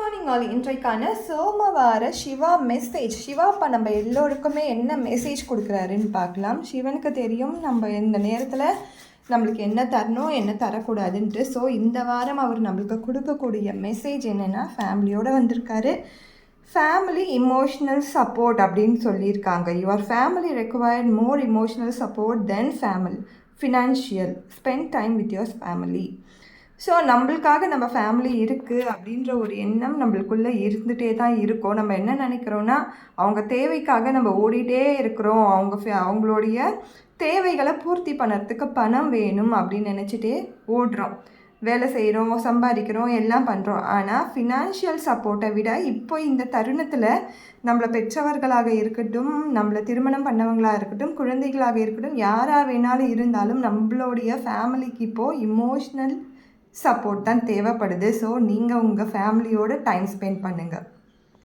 Morning all இன்றைக்கான சோமவார Siva message. Siva இப்போ நம்ம எல்லோருக்குமே என்ன மெசேஜ் கொடுக்குறாருன்னு பார்க்கலாம். சிவனுக்கு தெரியும் நம்ம இந்த நேரத்தில் நம்மளுக்கு என்ன தரணும் என்ன தரக்கூடாதுன்ட்டு. ஸோ இந்த வாரம் அவர் நம்மளுக்கு கொடுக்கக்கூடிய மெசேஜ் என்னென்னா, ஃபேமிலியோடு வந்திருக்காரு. ஃபேமிலி இமோஷ்னல் சப்போர்ட் அப்படின்னு சொல்லியிருக்காங்க. Your family required more emotional support then family financial. Spend time with your family. So நம்மளுக்காக நம்ம ஃபேமிலி இருக்குது அப்படின்ற ஒரு எண்ணம் நம்மளுக்குள்ளே இருந்துகிட்டே தான் இருக்கும். நம்ம என்ன நினைக்கிறோன்னா, அவங்க தேவைக்காக நம்ம ஓடிட்டே இருக்கிறோம், அவங்களுடைய தேவைகளை பூர்த்தி பண்ணுறதுக்கு பணம் வேணும் அப்படின்னு நினச்சிட்டே ஓடுறோம், வேலை செய்கிறோம், சம்பாதிக்கிறோம், எல்லாம் பண்ணுறோம். ஆனால் ஃபினான்ஷியல் சப்போர்ட்டை விட இப்போ இந்த தருணத்தில் நம்மளை பெற்றவர்களாக இருக்கட்டும், நம்மளை திருமணம் பண்ணவங்களாக இருக்கட்டும், குழந்தைகளாக இருக்கட்டும், யாராக வேணாலும் இருந்தாலும் நம்மளுடைய ஃபேமிலிக்கு இப்போது இமோஷ்னல் சப்போர்ட் தான் தேவைப்படுது. ஸோ நீங்கள் உங்கள் ஃபேமிலியோட டைம் ஸ்பெண்ட் பண்ணுங்கள்.